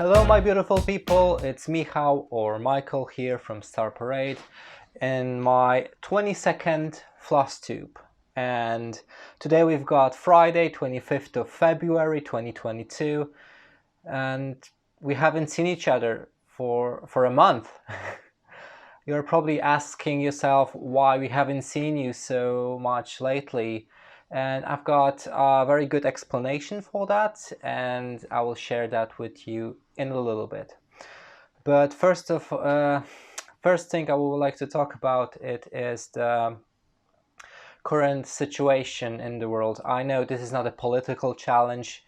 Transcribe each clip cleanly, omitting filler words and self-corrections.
Hello my beautiful people, it's Michał or Michael here from Star Parade in my 22nd Flosstube. And today we've got Friday 25th of February 2022 and we haven't seen each other for a month. You're probably asking yourself why we haven't seen you so much lately. And I've got a very good explanation for that, and I will share that with you in a little bit. But first thing I would like to talk about it is the current situation in the world. I know this is not a political challenge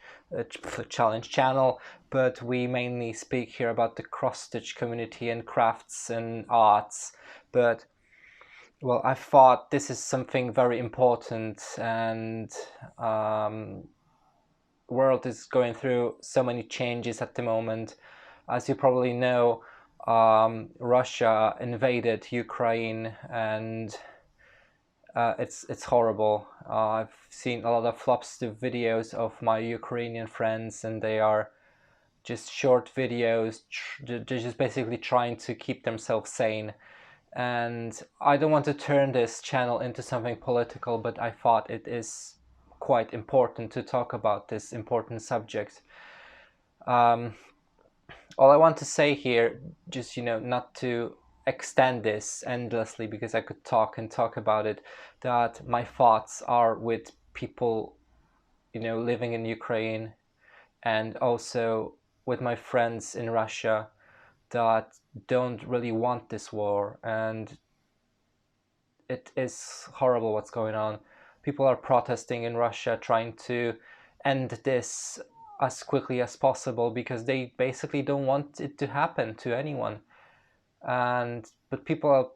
channel, but we mainly speak here about the cross-stitch community and crafts and arts. But well, I thought this is something very important, and world is going through so many changes at the moment. As you probably know, Russia invaded Ukraine, and it's horrible. I've seen a lot of Flosstube videos of my Ukrainian friends, and they are just short videos. They're just basically trying to keep themselves sane. And I don't want to turn this channel into something political, but I thought it is quite important to talk about this important subject. All I want to say here, just not to extend this endlessly because I could talk and talk about it, that my thoughts are with people living in Ukraine, and also with my friends in Russia that don't really want this war, and it is horrible what's going on. People are protesting in Russia, trying to end this as quickly as possible because they basically don't want it to happen to anyone. But people are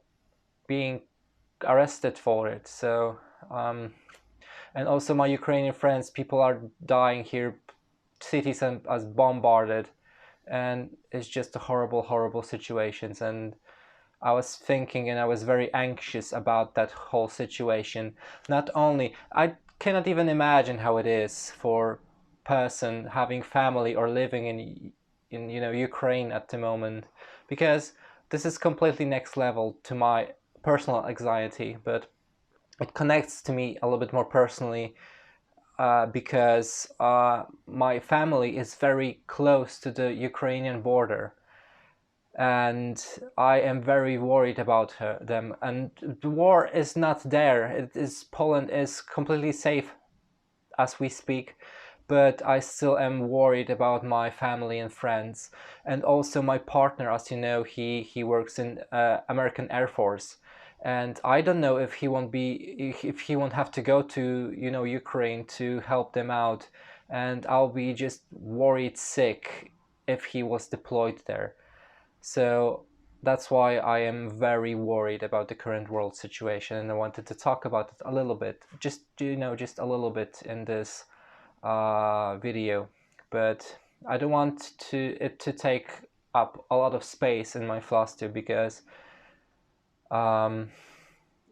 being arrested for it. So and also my Ukrainian friends, people are dying here, cities are bombarded, and it's just a horrible situations. And I was thinking, and I was very anxious about that whole situation. Not only, I cannot even imagine how it is for person having family or living in Ukraine at the moment, because this is completely next level to my personal anxiety, but it connects to me a little bit more personally, because my family is very close to the Ukrainian border, and I am very worried about them. And the war is not there. Poland is completely safe as we speak, but I still am worried about my family and friends, and also my partner. As you know, he works in American Air Force, and I don't know if he won't have to go to Ukraine to help them out, and I'll be just worried sick if he was deployed there. So that's why I am very worried about the current world situation, and I wanted to talk about it a little bit, just a little bit in this video. But I don't want it to take up a lot of space in my Flosstube, because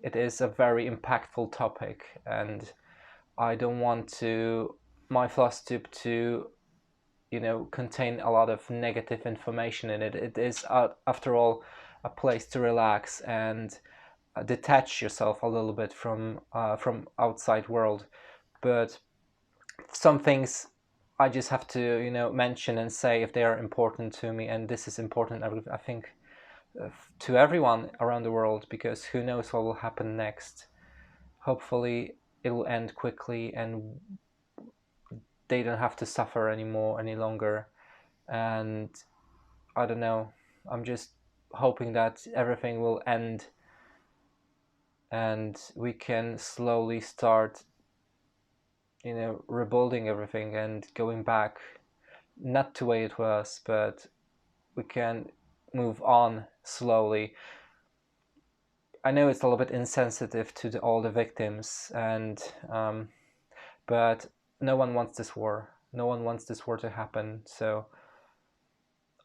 it is a very impactful topic, and I don't want my Flosstube to contain a lot of negative information in it. It is, after all, a place to relax and detach yourself a little bit from outside world. But some things I just have to mention and say if they are important to me, and this is important, I think, to everyone around the world, because who knows what will happen next. Hopefully it will end quickly and they don't have to suffer any longer. And I don't know, I'm just hoping that everything will end and we can slowly start rebuilding everything and going back, not to the way it was, but we can move on slowly. I know it's a little bit insensitive to all the victims, and but no one wants this war. No one wants this war to happen. So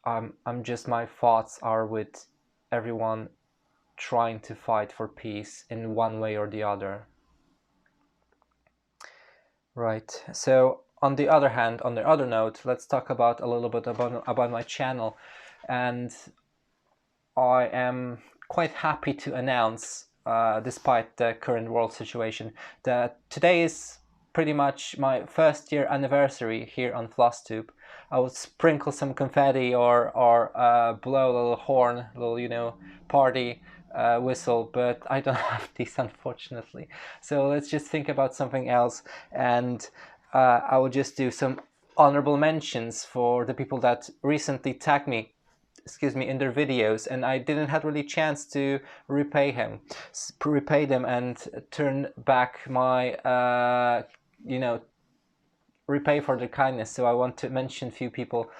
my thoughts are with everyone trying to fight for peace in one way or the other. Right. So on the other hand, on the other note, let's talk about a little bit about my channel. And I am quite happy to announce, despite the current world situation, that today is pretty much my first year anniversary here on Flosstube. I would sprinkle some confetti or blow a little horn, a little, party whistle, but I don't have these, unfortunately. So let's just think about something else, and I will just do some honorable mentions for the people that recently tagged me, in their videos, and I didn't have really chance to repay them and turn back my repay for their kindness. So I want to mention a few people.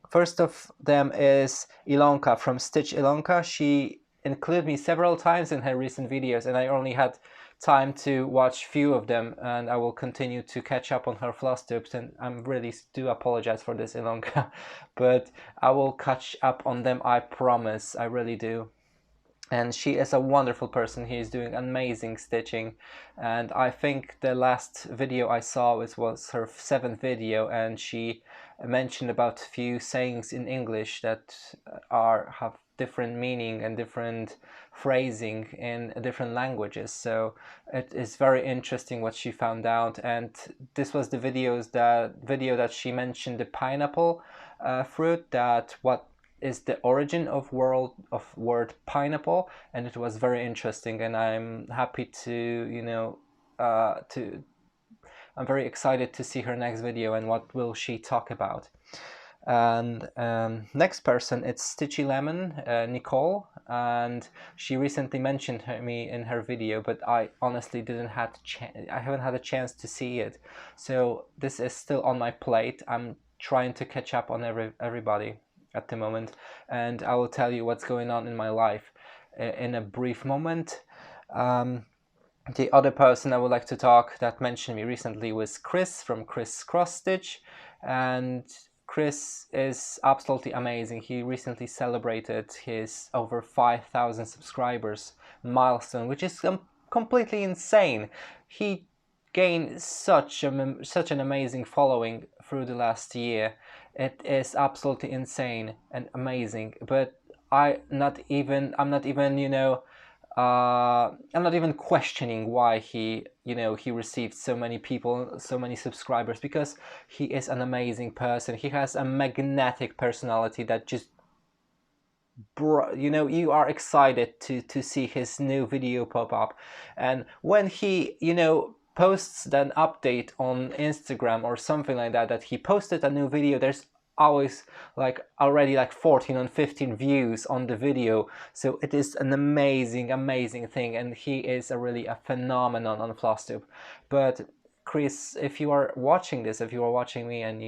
First of them is Ilonka from Stitch Ilonka. She included me several times in her recent videos, and I only had time to watch few of them, and I will continue to catch up on her Flosstubes, and I really do apologize for this, Ilonka, but I will catch up on them, I promise, I really do. And she is a wonderful person. He is doing amazing stitching, and I think the last video I saw was her 7th video, and she mentioned about a few sayings in English that have different meaning and different phrasing in different languages. So it is very interesting what she found out, and this was the video that she mentioned the pineapple fruit, that what is the origin of word pineapple, and it was very interesting, and I'm happy to I'm very excited to see her next video and what will she talk about. And next person, it's Stitchy Lemon, Nicole, and she recently mentioned me in her video, but I honestly I haven't had a chance to see it, so this is still on my plate. I'm trying to catch up on everybody at the moment, and I will tell you what's going on in my life in a brief moment. The other person I would like to talk that mentioned me recently was Chris from Chris Cross Stitch, and Chris is absolutely amazing. He recently celebrated his over 5,000 subscribers milestone, which is completely insane. He gained such an amazing following through the last year. It is absolutely insane and amazing. But I'm not even I'm not even questioning why he received so many people, so many subscribers, because he is an amazing person. He has a magnetic personality that just, you are excited to see his new video pop up. And when he, posts an update on Instagram or something like that, that he posted a new video, there's always already 14 and 15 views on the video. So it is an amazing thing, and he is really a phenomenon on Flosstube. But Chris, if you are watching this, if you are watching me, and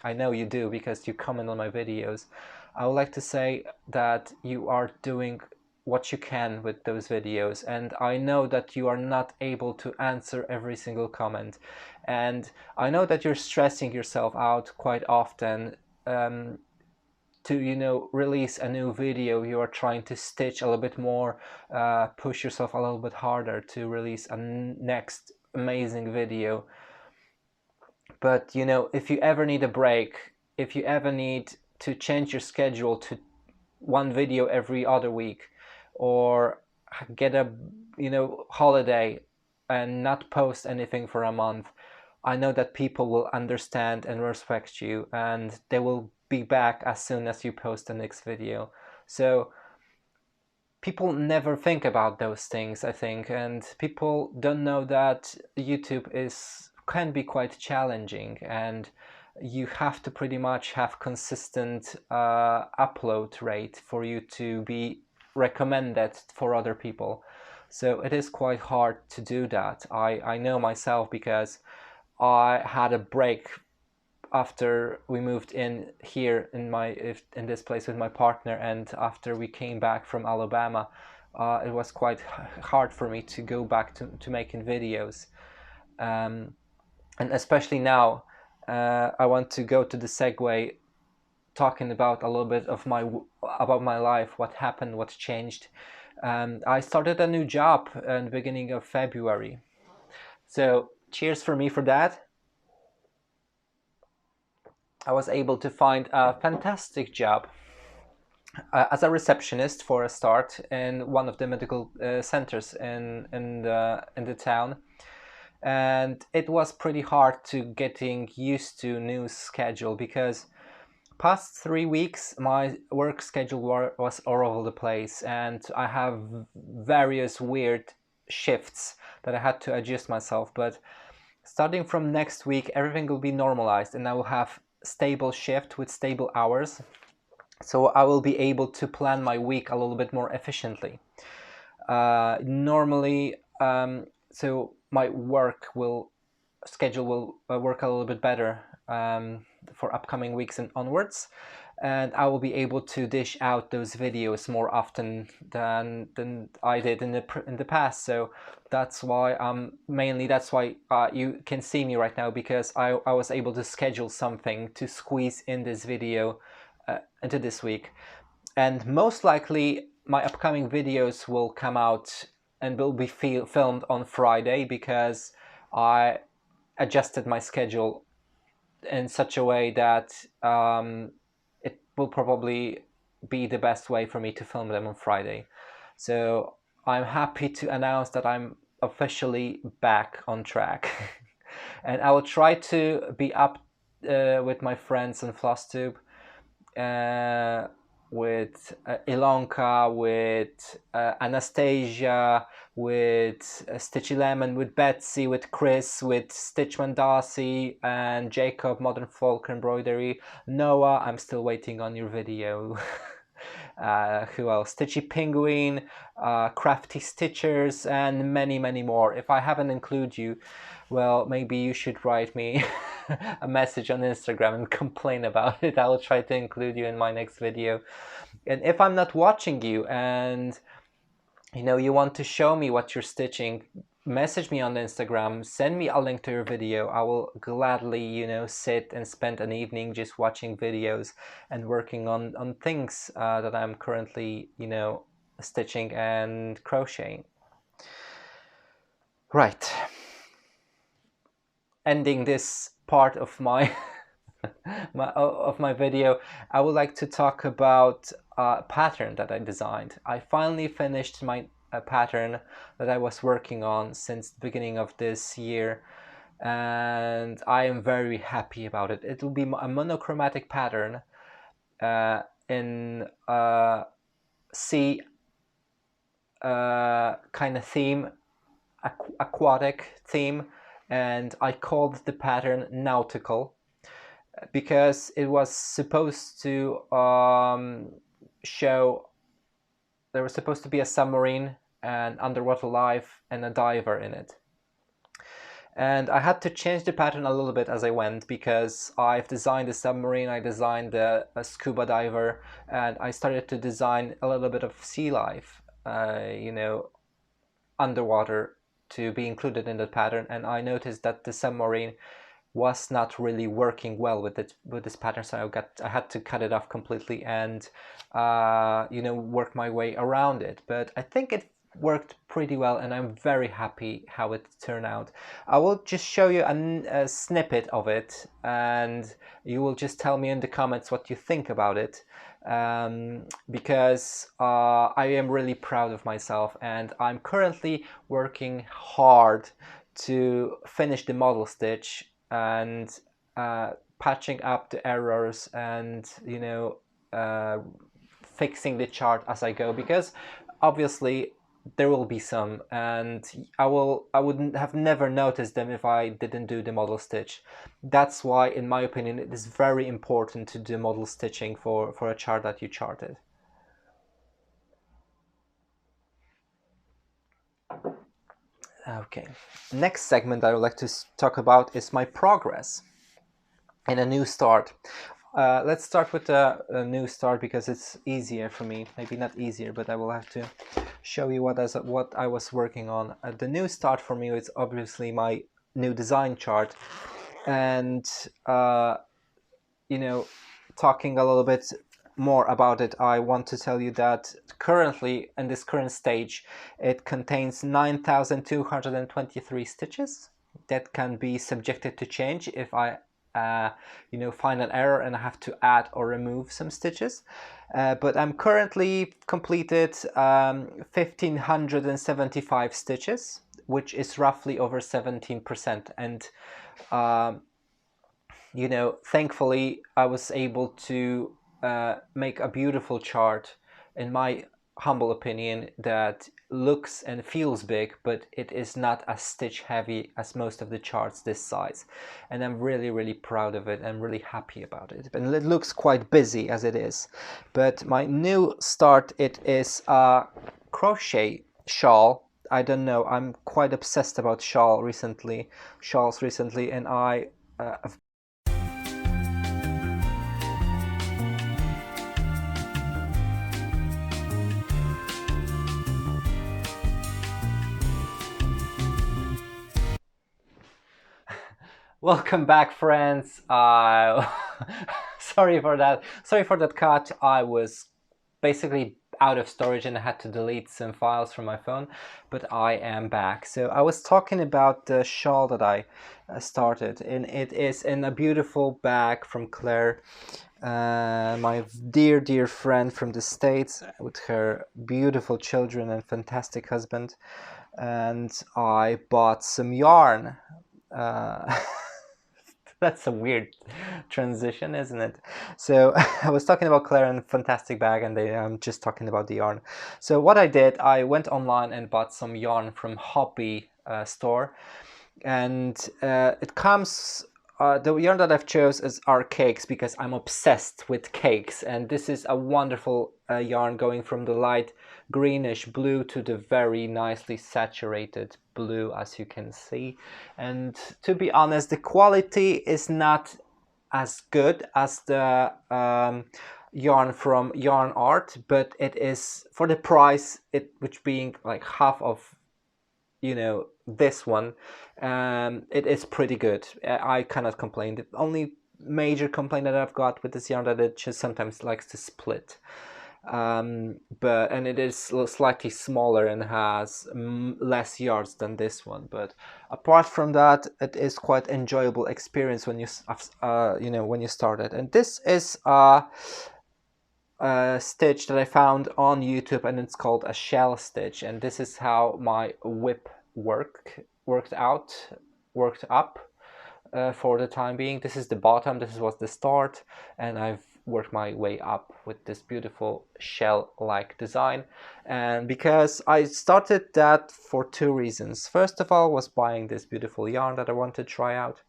I know you do because you comment on my videos, I would like to say that you are doing what you can with those videos, and I know that you are not able to answer every single comment, and I know that you're stressing yourself out quite often to release a new video. You are trying to stitch a little bit more, push yourself a little bit harder to release a next amazing video. But if you ever need a break, if you ever need to change your schedule to one video every other week, or get a holiday and not post anything for a month, I know that people will understand and respect you, and they will be back as soon as you post the next video. So people never think about those things, I think, and people don't know that YouTube can be quite challenging, and you have to pretty much have consistent upload rate for you to be recommended for other people. So it is quite hard to do that. I know myself, because I had a break after we moved in here in this place with my partner, and after we came back from Alabama, it was quite hard for me to go back to making videos, and especially now. I want to go to the segue, talking about a little bit of about my life, what happened, what changed. I started a new job in the beginning of February, so cheers for me for that. I was able to find a fantastic job as a receptionist for a start in one of the medical centers in the town. And it was pretty hard to getting used to new schedule, because past 3 weeks my work schedule was all over the place, and I have various weird shifts that I had to adjust myself. But starting from next week, everything will be normalized, and I will have stable shift with stable hours, so I will be able to plan my week a little bit more efficiently. Normally, so my work will schedule will work a little bit better for upcoming weeks and onwards, and I will be able to dish out those videos more often than I did in the past. So that's why that's why you can see me right now, because I was able to schedule something to squeeze in this video into this week. And most likely my upcoming videos will come out and will be filmed on Friday, because I adjusted my schedule in such a way that it will probably be the best way for me to film them on Friday. So I'm happy to announce that I'm officially back on track. And I will try to be up with my friends on Flosstube, with Ilonka, with Anastasia, with Stitchy Lemon, with Betsy, with Chris, with Stitchman Darcy, and Jacob, Modern Folk Embroidery. Noah, I'm still waiting on your video. Who else? Stitchy Penguin, Crafty Stitchers, and many, many more. If I haven't included you, well, maybe you should write me a message on Instagram and complain about it. I will try to include you in my next video. And if I'm not watching you and you want to show me what you're stitching, message me on Instagram, send me a link to your video. I will gladly, sit and spend an evening just watching videos and working on things that I'm currently, stitching and crocheting. Right. Ending this part of my my video, I would like to talk about a pattern that I designed. I finally finished my pattern that I was working on since the beginning of this year, and I am very happy about it. It will be a monochromatic pattern in sea kind of theme, aquatic theme, and I called the pattern Nautical, because it was supposed to show there was supposed to be a submarine and underwater life and a diver in it. And I had to change the pattern a little bit as I went, because I've designed a submarine, I designed a scuba diver, and I started to design a little bit of sea life, underwater, to be included in the pattern. And I noticed that the submarine was not really working well with this pattern, so I had to cut it off completely and work my way around it. But I think it worked pretty well, and I'm very happy how it turned out. I will just show you a snippet of it, and you will just tell me in the comments what you think about it, because I am really proud of myself, and I'm currently working hard to finish the model stitch and patching up the errors and fixing the chart as I go, because obviously there will be some, and I wouldn't have never noticed them if I didn't do the model stitch. That's why, in my opinion, it is very important to do model stitching for a chart that you charted. Okay, next segment I would like to talk about is my progress in a new start. Let's start with a new start, because it's easier for me. Maybe not easier, but I will have to show you what I was working on. The new start for me is obviously my new design chart, and talking a little bit more about it, I want to tell you that currently, in this current stage, it contains 9,223 stitches that can be subjected to change if I find an error and I have to add or remove some stitches. But I'm currently completed 1,575 stitches, which is roughly over 17%. And thankfully I was able to make a beautiful chart, in my humble opinion, that looks and feels big, but it is not as stitch heavy as most of the charts this size. And I'm really, really proud of it. I'm really happy about it. And it looks quite busy as it is. But my new start, it is a crochet shawl. I don't know, I'm quite obsessed about shawls recently, and I Welcome back, friends. Sorry for that. Sorry for that cut. I was basically out of storage and I had to delete some files from my phone, but I am back. So I was talking about the shawl that I started, and it is in a beautiful bag from Claire, my dear friend from the States, with her beautiful children and fantastic husband. And I bought some yarn. That's a weird transition, isn't it? So I was talking about Claire and fantastic bag, and I'm just talking about the yarn. So what I did, I went online and bought some yarn from Hobby store, and it comes. The yarn that I've chose are cakes, because I'm obsessed with cakes, and this is a wonderful yarn going from the light greenish blue to the very nicely saturated blue, as you can see. And to be honest, the quality is not as good as the yarn from Yarn Art, but it is, for the price, which being like half of this one, it is pretty good. I cannot complain. The only major complaint that I've got with this yarn, that it just sometimes likes to split, and it is slightly smaller and has less yards than this one. But apart from that, it is quite enjoyable experience when you when you start it. And this is a stitch that I found on YouTube, and it's called a shell stitch, and this is how my whip worked up for the time being. This is the bottom, this was the start, and I've worked my way up with this beautiful shell-like design. And because I started that for two reasons. First of all was buying this beautiful yarn that I wanted to try out.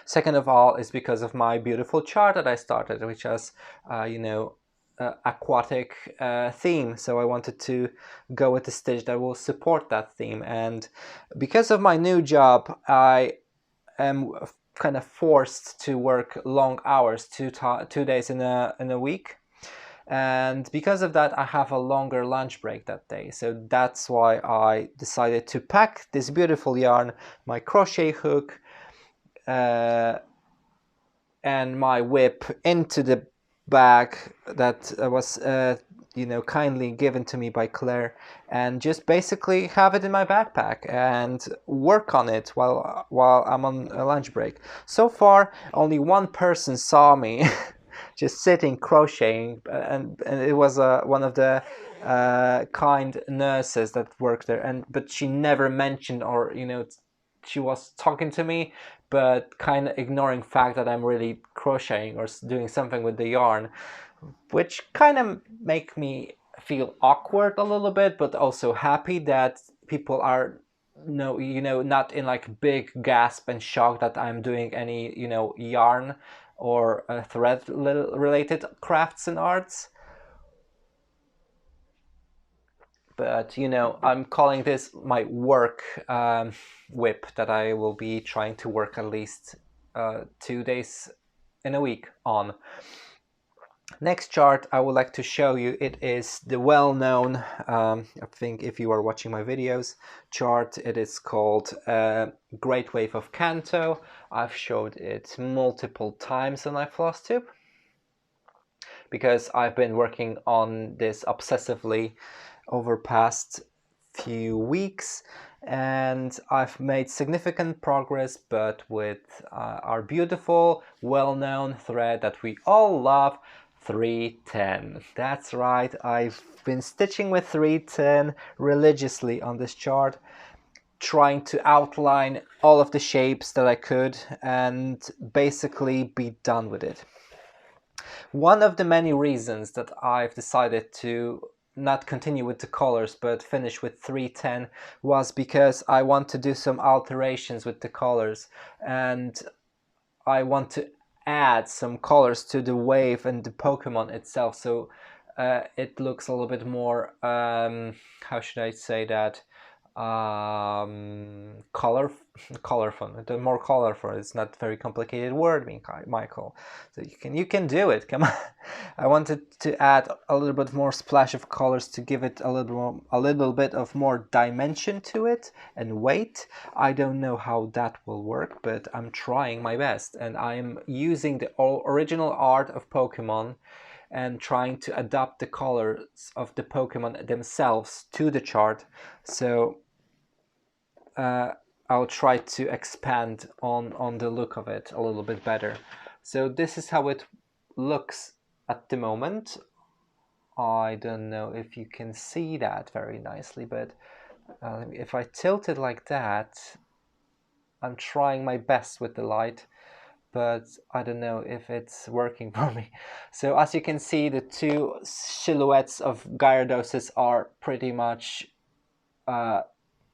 Second of all is because of my beautiful chart that I started, which has aquatic theme. So I wanted to go with a stitch that will support that theme. And because of my new job, I am kind of forced to work long hours, 2 days in a week. And because of that, I have a longer lunch break that day. So that's why I decided to pack this beautiful yarn, my crochet hook, and my whip into the bag that was kindly given to me by Claire, and just basically have it in my backpack and work on it while I'm on a lunch break. So far, only one person saw me just sitting crocheting, and it was one of the kind nurses that worked there, but she never mentioned, or she was talking to me, but kind of ignoring fact that I'm really crocheting or doing something with the yarn, which kind of make me feel awkward a little bit, but also happy that people are not in like big gasp and shock that I'm doing any yarn or thread related crafts and arts. But I'm calling this my work whip that I will be trying to work at least 2 days in a week on. Next chart I would like to show you, it is the well-known, I think if you are watching my videos, chart. It is called Great Wave of Canto. I've showed it multiple times on my Flosstube, because I've been working on this obsessively over past few weeks, and I've made significant progress, but with our beautiful, well-known thread that we all love, 310. That's right, I've been stitching with 310 religiously on this chart, trying to outline all of the shapes that I could and basically be done with it. One of the many reasons that I've decided to not continue with the colors but finish with 310 was because I want to do some alterations with the colors, and I want to add some colors to the wave and the Pokemon itself, so it looks a little bit more, how should I say that, colorful, the more colorful. It's not a very complicated word, Michael, so you can do it, come on. I wanted to add a little bit more splash of colors to give it a little bit of more dimension to it and weight. I don't know how that will work, but I'm trying my best, and I'm using the original art of Pokemon and trying to adapt the colors of the Pokemon themselves to the chart. So I'll try to expand on the look of it a little bit better. So this is how it looks at the moment. I don't know if you can see that very nicely, but if I tilt it like that, I'm trying my best with the light, but I don't know if it's working for me. So as you can see, the two silhouettes of Gyarados are pretty much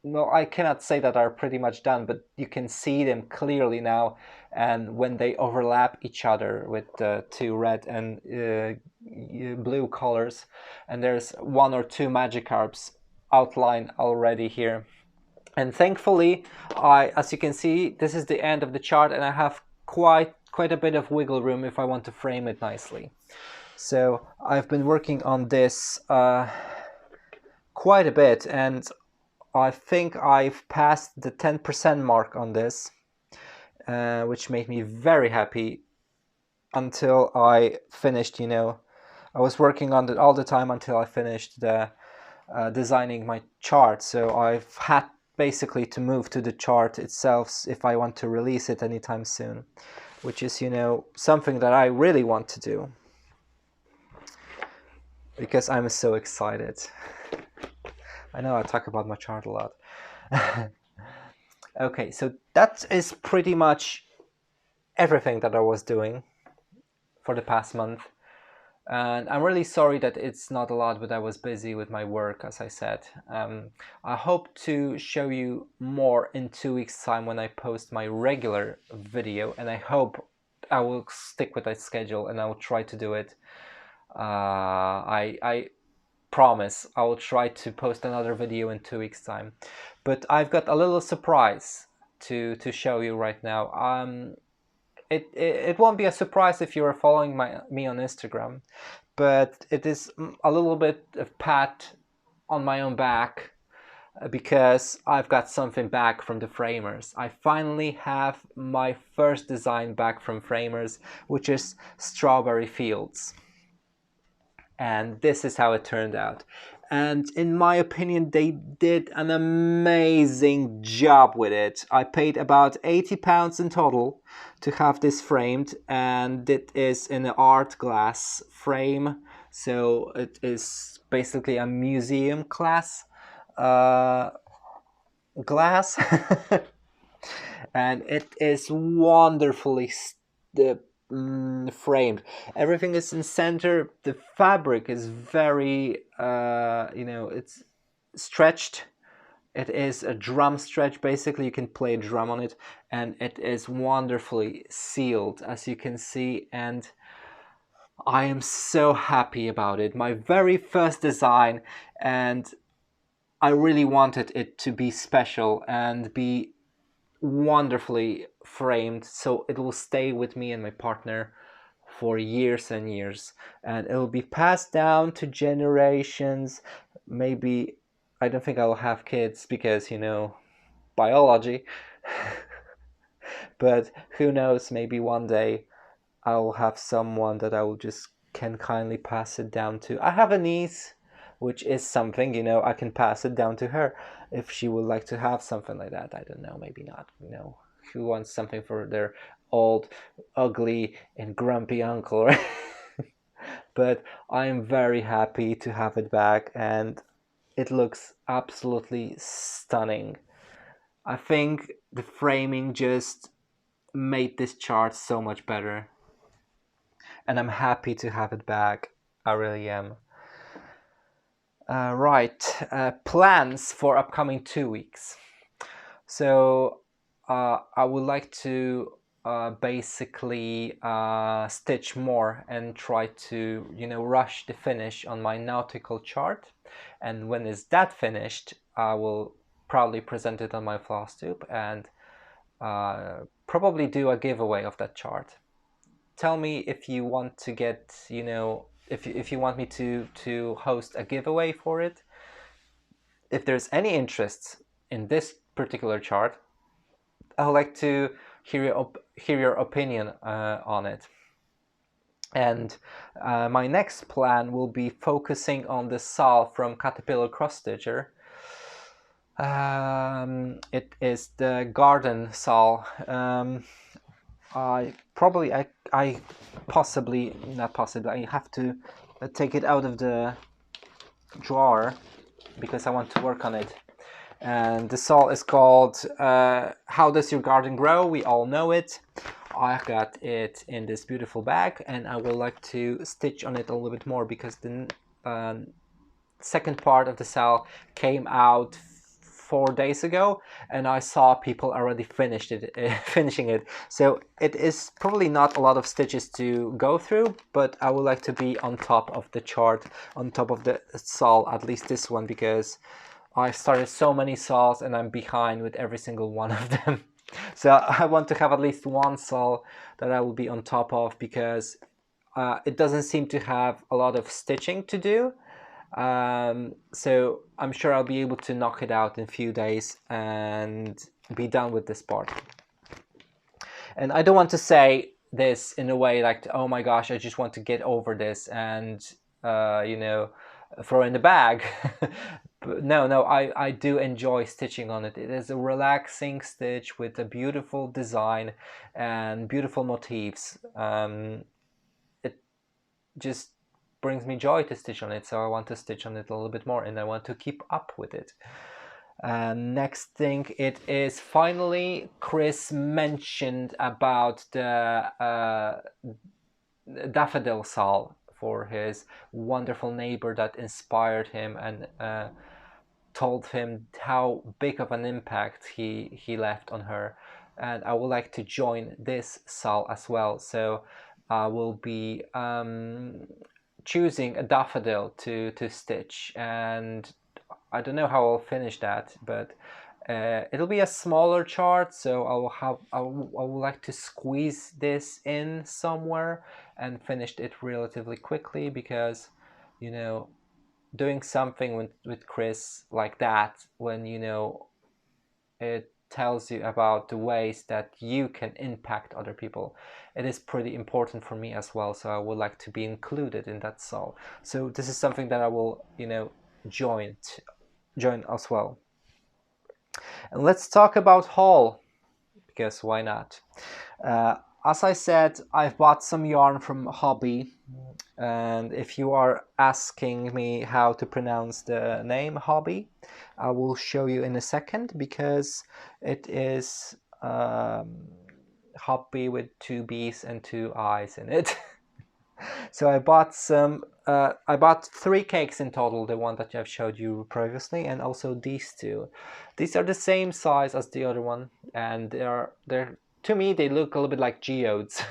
well, I cannot say that are pretty much done, but you can see them clearly now, and when they overlap each other with the two red and blue colors, and there's one or two Magikarps outlined already here. And thankfully, as you can see, this is the end of the chart, and I have quite a bit of wiggle room if I want to frame it nicely. So I've been working on this quite a bit, and I think I've passed the 10% mark on this, which made me very happy until I finished, I was working on it all the time until I finished the designing my chart. So I've had basically to move to the chart itself if I want to release it anytime soon, which is, something that I really want to do because I'm so excited. I know I talk about my chart a lot. Okay, so that is pretty much everything that I was doing for the past month. And I'm really sorry that it's not a lot, but I was busy with my work, as I said. I hope to show you more in 2 weeks' time when I post my regular video, and I hope I will stick with that schedule and I will try to do it. I promise I will try to post another video in 2 weeks' time. But I've got a little surprise to show you right now. It won't be a surprise if you are following me on Instagram, but it is a little bit of pat on my own back because I've got something back from the framers. I finally have my first design back from framers, which is Strawberry Fields. And this is how it turned out. And in my opinion, they did an amazing job with it. I paid about £80 in total to have this framed, and it is in an art glass frame. So it is basically a museum class glass. And it is wonderfully framed. Everything is in center. The fabric is very it's stretched. It is a drum stretch. Basically, you can play a drum on it, and it is wonderfully sealed, as you can see, and I am so happy about it. My very first design, and I really wanted it to be special and be wonderfully framed, so it will stay with me and my partner for years and years, and it will be passed down to generations. Maybe I don't think I will have kids because biology. But who knows, maybe one day I will have someone that I will just can kindly pass it down to. I have a niece, which is something, you know, I can pass it down to her if she would like to have something like that. I don't know, maybe not, you know, who wants something for their old, ugly, and grumpy uncle, right? But I am very happy to have it back, and it looks absolutely stunning. I think the framing just made this chart so much better, and I'm happy to have it back. I really am. Right, plans for upcoming 2 weeks. So I would like to basically stitch more and try to, you know, rush the finish on my nautical chart. And when is that finished, I will proudly present it on my Flosstube and probably do a giveaway of that chart. Tell me if you want to get, you know, if you want me to host a giveaway for it. If there's any interest in this particular chart, I would like to hear your opinion on it. And my next plan will be focusing on the Sal from Caterpillar Cross Stitcher. It is the garden Sal. I possibly, not possibly, I have to take it out of the drawer because I want to work on it. And the saw is called How Does Your Garden Grow? We all know it. I got it in this beautiful bag, and I would like to stitch on it a little bit more because the second part of the saw came out 4 days ago, and I saw people already finishing it. So it is probably not a lot of stitches to go through, but I would like to be on top of the chart, on top of the saw, at least this one, because I started so many saws and I'm behind with every single one of them. So I want to have at least one saw that I will be on top of because it doesn't seem to have a lot of stitching to do. So I'm sure I'll be able to knock it out in a few days and be done with this part. And I don't want to say this in a way like, oh my gosh, I just want to get over this and, you know, throw in the bag. No, I do enjoy stitching on it. It is a relaxing stitch with a beautiful design and beautiful motifs. It just brings me joy to stitch on it, so I want to stitch on it a little bit more and I want to keep up with it. Next thing, it is finally Chris mentioned about the daffodil saw for his wonderful neighbor that inspired him and told him how big of an impact he left on her. And I would like to join this saw as well, so I will be choosing a daffodil to stitch, and I don't know how I'll finish that, but it'll be a smaller chart, so I would like to squeeze this in somewhere and finish it relatively quickly because, you know, doing something with Chris like that, when, you know, it tells you about the ways that you can impact other people, it is pretty important for me as well, so I would like to be included in that saw. So this is something that I will, you know, join as well. And let's talk about haul, because why not? As I said, I've bought some yarn from Hobby, and if you are asking me how to pronounce the name Hobby, I will show you in a second, because it is Hobby with two B's and two I's in it. So I bought I bought 3 cakes in total, the one that I've showed you previously, and also these two. These are the same size as the other one, and they're to me they look a little bit like geodes,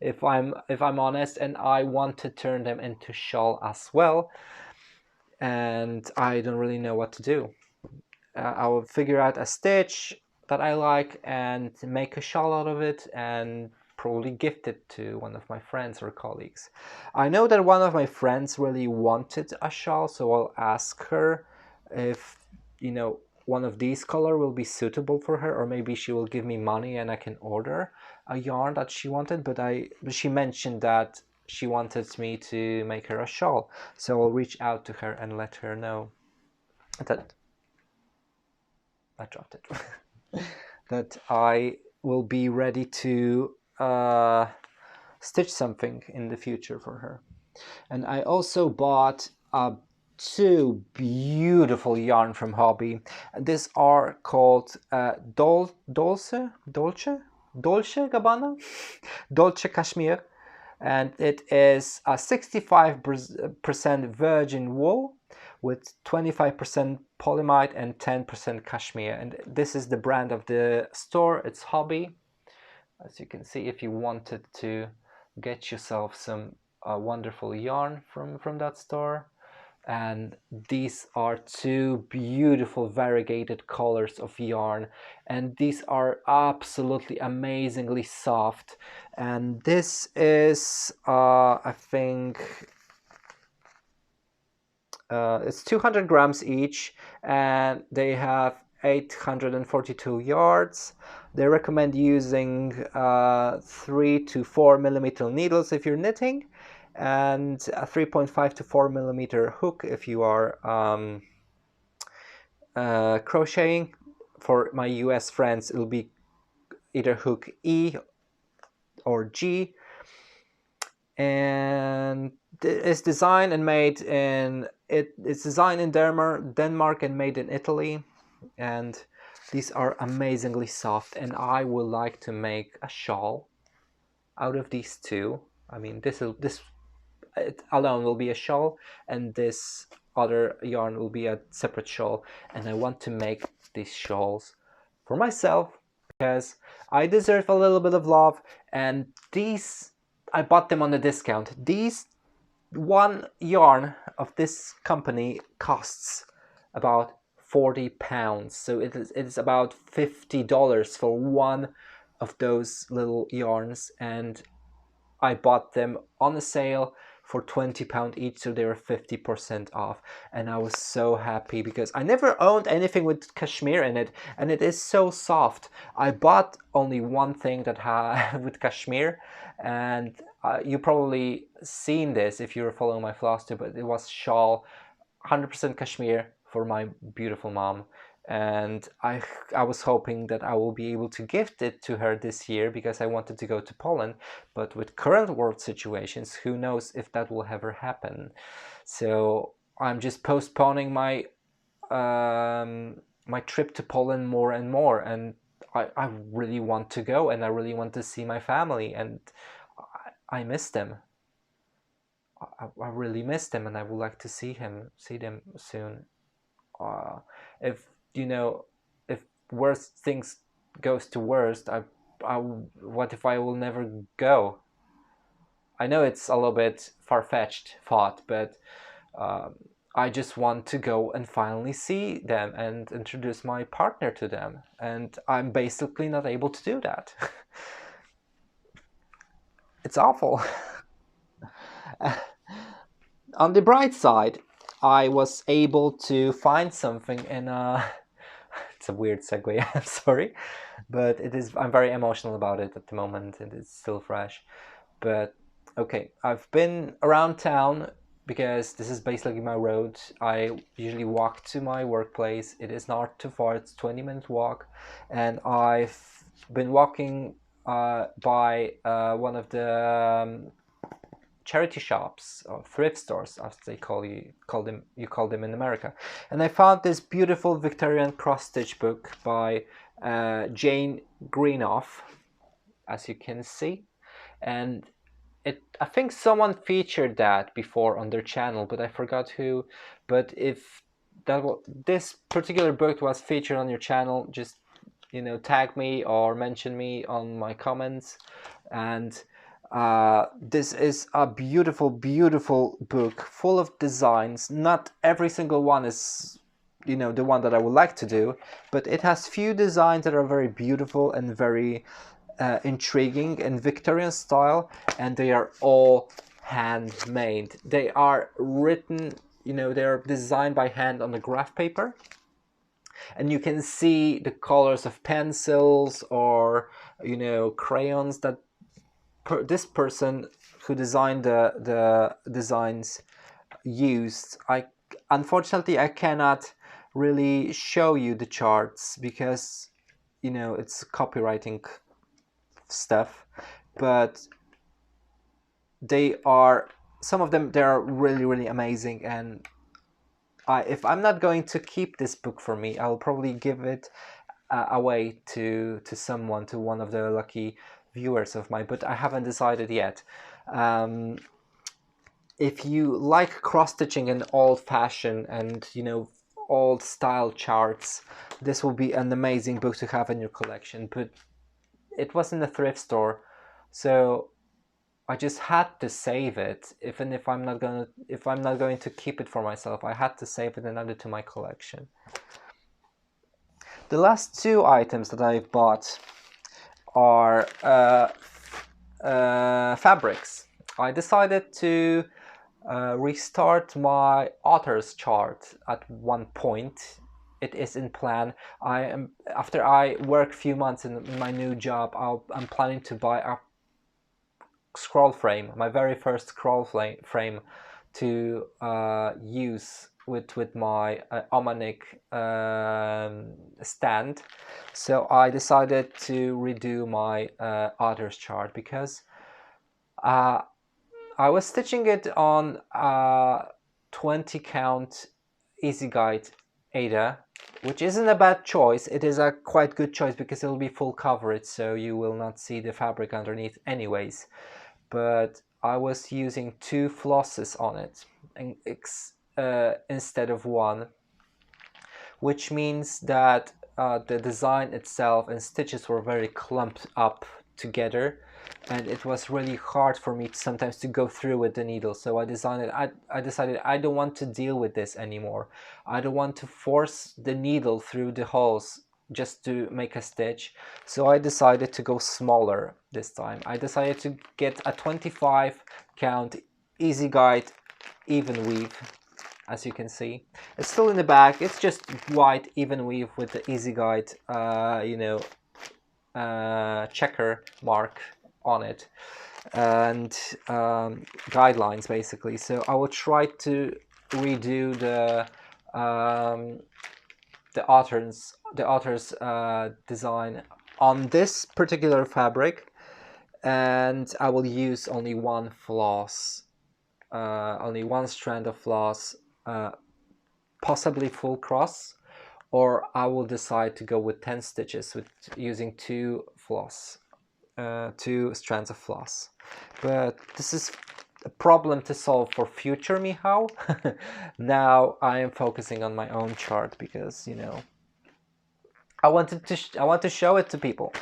if I'm honest, and I want to turn them into shawl as well, and I don't really know what to do. I will figure out a stitch that I like and make a shawl out of it and probably gift it to one of my friends or colleagues. I know that one of my friends really wanted a shawl, so I'll ask her if, you know, one of these color will be suitable for her, or maybe she will give me money and I can order a yarn that she wanted. But she mentioned that she wanted me to make her a shawl. So I'll reach out to her and let her know that I dropped it. That I will be ready to stitch something in the future for her. And I also bought two beautiful yarn from Hobby. These are called Dolce Gabbana, Dolce Cashmere, and it is a 65% virgin wool with 25% polyamide and 10% cashmere. And this is the brand of the store. It's Hobby. As you can see, if you wanted to get yourself some wonderful yarn from that store. And these are two beautiful variegated colors of yarn, and these are absolutely amazingly soft. And this is I think it's 200 grams each, and they have 842 yards. They recommend using 3 to 4 millimeter needles if you're knitting, and a 3.5 to 4 millimeter hook if you are crocheting. For my US friends, it'll be either hook E or G. And it's designed and made in it's designed in Denmark and made in Italy. And these are amazingly soft, and I would like to make a shawl out of these two. I mean, this it alone will be a shawl, and this other yarn will be a separate shawl. And I want to make these shawls for myself because I deserve a little bit of love. And these, I bought them on a discount. These one yarn of this company costs about £40, so it is about $50 for one of those little yarns, and I bought them on a sale for £20 each, so they were 50% off. And I was so happy because I never owned anything with cashmere in it, and it is so soft. I bought only one thing that had with cashmere, and you probably seen this if you're following my Flosstube, but it was shawl 100% cashmere for my beautiful mom. And I was hoping that I will be able to gift it to her this year because I wanted to go to Poland. But with current world situations, who knows if that will ever happen. So I'm just postponing my my trip to Poland more and more. And I really want to go, and I really want to see my family, and I miss them. I really miss them, and I would like to see them soon. If you know, if worst things goes to worst, what if I will never go? I know it's a little bit far-fetched thought, but I just want to go and finally see them and introduce my partner to them, and I'm basically not able to do that. It's awful. On the bright side, I was able to find something in a it's a weird segue, I'm sorry, but it is, I'm very emotional about it at the moment, and it's still fresh. But okay, I've been around town because this is basically my road. I usually walk to my workplace. It is not too far, it's 20-minute walk, and I've been walking by one of the charity shops or thrift stores, as they call them in America. And I found this beautiful Victorian cross-stitch book by Jane Greenough, as you can see. And I think someone featured that before on their channel, but I forgot who. But if this particular book was featured on your channel, just tag me or mention me on my comments. And this is a beautiful, beautiful book full of designs. Not every single one is, the one that I would like to do, but it has few designs that are very beautiful and very intriguing in Victorian style, and they are all handmade. They are written, they are designed by hand on the graph paper, and you can see the colors of pencils or crayons that this person who designed the designs used. Unfortunately I cannot really show you the charts because it's copywriting stuff, but some of them, they are really amazing, and if I'm not going to keep this book for me, I'll probably give it away to someone, to one of the lucky viewers of mine, but I haven't decided yet. If you like cross-stitching and old-fashioned and old style charts, this will be an amazing book to have in your collection. But it was in a thrift store, so I just had to save it. Even if I'm not going to keep it for myself, I had to save it and add it to my collection. The last two items that I've bought are fabrics. I decided to restart my author's chart at one point. It is in plan. After I work a few months in my new job, I'm planning to buy a scroll frame, my very first scroll frame, to use with my Omanic stand. So I decided to redo my author's chart because I was stitching it on 20 count Easy Guide Ada, which isn't a bad choice. It is a quite good choice because it will be full coverage, so you will not see the fabric underneath anyways. But I was using 2 flosses on it instead of 1, which means that the design itself and stitches were very clumped up together, and it was really hard for me sometimes to go through with the needle. So I decided I don't want to deal with this anymore. I don't want to force the needle through the holes just to make a stitch. So I decided to go smaller this time. I decided to get a 25 count Easy Guide even weave. As you can see, it's still in the back. It's just white even weave with the Easy Guide checker mark on it, and guidelines basically. So I will try to redo the author's design on this particular fabric, and I will use only one floss, only one strand of floss, possibly full cross, or I will decide to go with 10 stitches with using 2 strands of floss. But this is a problem to solve for future Michał. Now I am focusing on my own chart because I want to show it to people.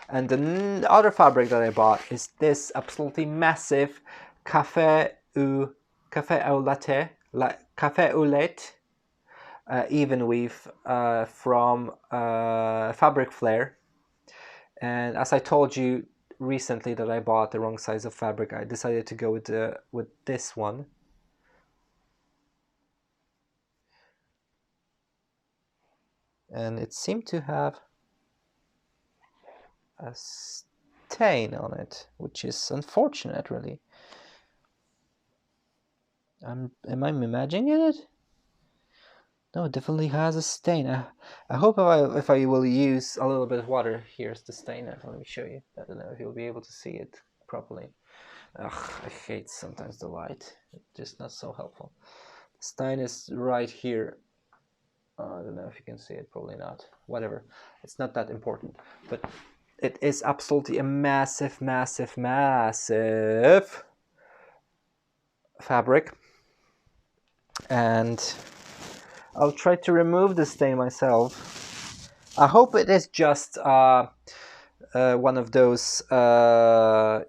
And the other fabric that I bought is this absolutely massive cafe au lait even weave from Fabric Flare. And as I told you recently that I bought the wrong size of fabric, I decided to go with this one. And it seemed to have a stain on it, which is unfortunate, really. Am I imagining it? No, it definitely has a stain. I hope if I will use a little bit of water. Here's the stain. Let me show you. I don't know if you'll be able to see it properly. Ugh, I hate sometimes the light. It's just not so helpful. The stain is right here. I don't know if you can see it. Probably not. Whatever. It's not that important. But it is absolutely a massive fabric. And I'll try to remove the stain myself. I hope it is just one of those how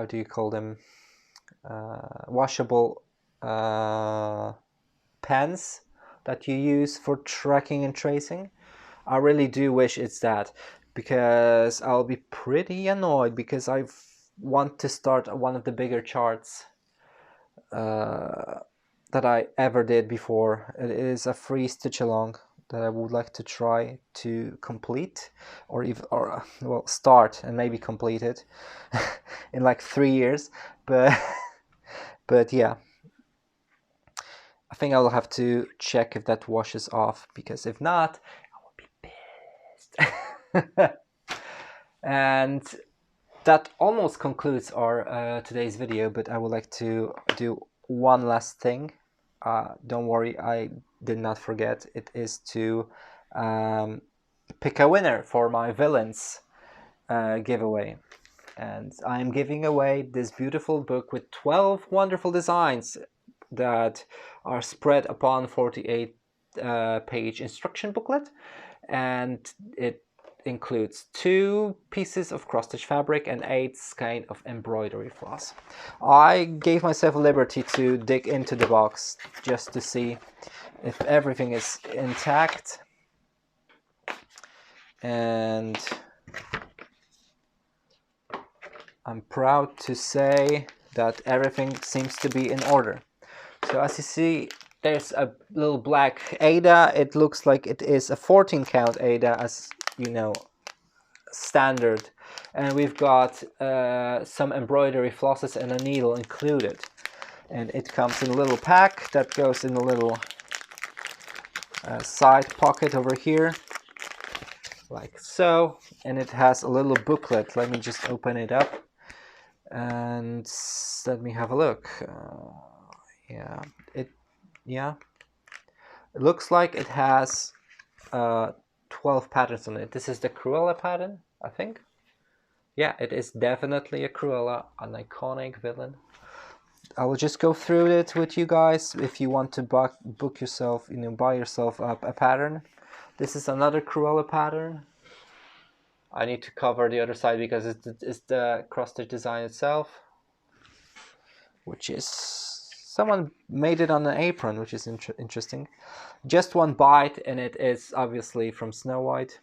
do you call them, washable pens that you use for tracking and tracing. I really do wish it's that, because I'll be pretty annoyed because I want to start one of the bigger charts that I ever did before. It is a free stitch along that I would like to try to complete, or well, start and maybe complete it in like 3 years. But but yeah, I think I will have to check if that washes off, because if not, I will be pissed. And that almost concludes our today's video, but I would like to do one last thing. Don't worry, I did not forget. It is to pick a winner for my villains giveaway. And I'm giving away this beautiful book with 12 wonderful designs that are spread upon 48 page instruction booklet, and it includes 2 pieces of cross-stitch fabric and 8 skein of embroidery floss. I gave myself liberty to dig into the box just to see if everything is intact, and I'm proud to say that everything seems to be in order. So as you see, there's a little black Ada. It looks like it is a 14 count Ada, as you know, standard. And we've got some embroidery flosses and a needle included. And it comes in a little pack that goes in a little side pocket over here, like so. And it has a little booklet. Let me just open it up and let me have a look. Yeah, it looks like it has 12 patterns on it. This is the Cruella pattern, I think. Yeah, it is definitely a Cruella, an iconic villain. I will just go through it with you guys. If you want to book yourself, buy yourself up a pattern. This is another Cruella pattern. I need to cover the other side because it's the cross-stitch design itself, which is, someone made it on an apron, which is interesting. Just One Bite, and it is obviously from Snow White,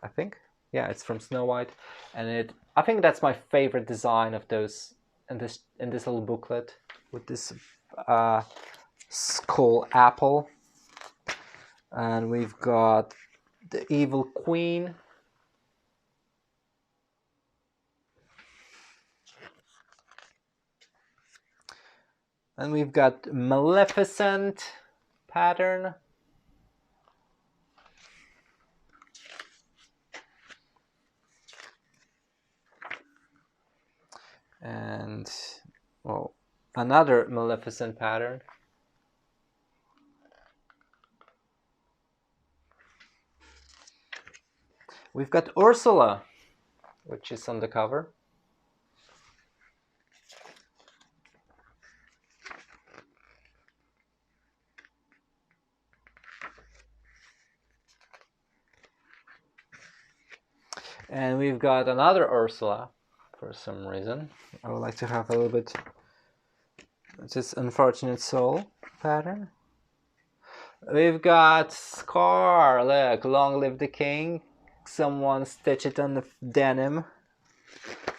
I think. Yeah, it's from Snow White, and I think that's my favorite design of those in this little booklet, with this skull apple. And we've got the Evil Queen. And we've got Maleficent pattern. And, well, another Maleficent pattern. We've got Ursula, which is on the cover. And we've got another Ursula for some reason. I would like to have a little bit, this Unfortunate Soul pattern. We've got Scar, look, Long Live the King. Someone stitched it on the denim,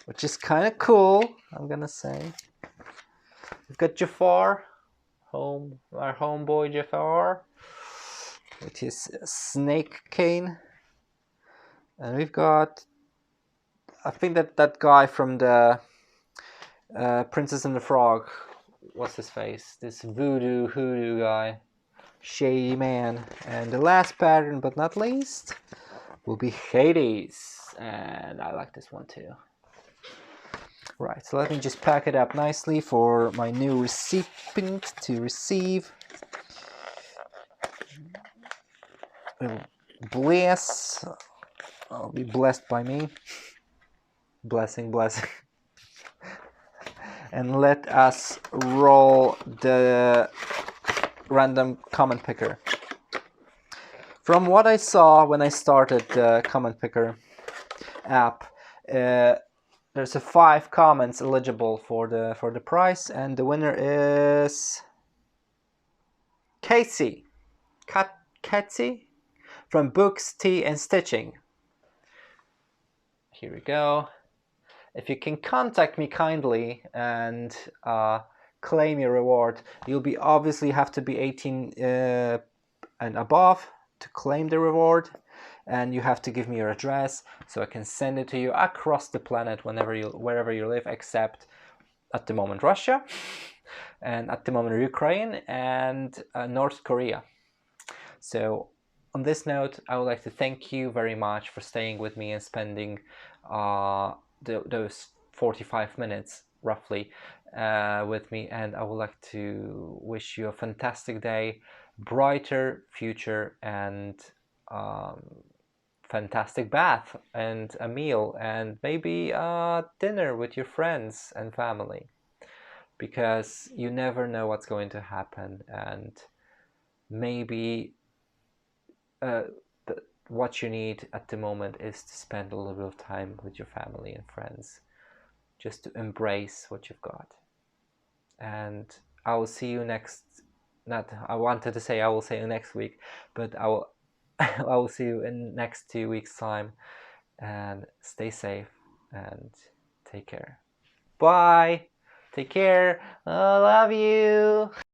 which is kind of cool, I'm gonna say. We've got Jafar, our homeboy Jafar, with his snake cane. And we've got, I think that guy from the Princess and the Frog, what's his face? This voodoo hoodoo guy, shady man. And the last pattern, but not least, will be Hades. And I like this one too. Right, so let me just pack it up nicely for my new recipient to receive. Bless. I'll be blessed by me. Blessing, blessing. And let us roll the random comment picker. From what I saw when I started the comment picker app, there's 5 comments eligible for the prize, and the winner is Casey. Katsy from Books, Tea and Stitching. Here we go. If you can contact me kindly and claim your reward, you'll be obviously have to be 18 and above to claim the reward, and you have to give me your address so I can send it to you across the planet wherever you live, except at the moment Russia, and at the moment Ukraine and North Korea. So on this note, I would like to thank you very much for staying with me and spending those 45 minutes roughly with me, and I would like to wish you a fantastic day, brighter future, and fantastic bath and a meal and maybe a dinner with your friends and family, because you never know what's going to happen, and maybe uh, what you need at the moment is to spend a little bit of time with your family and friends, just to embrace what you've got. And I will see you next. Not I wanted to say I will see you next week, but I will I will see you in next 2 weeks time. And stay safe and take care. Bye. Take care. I love you.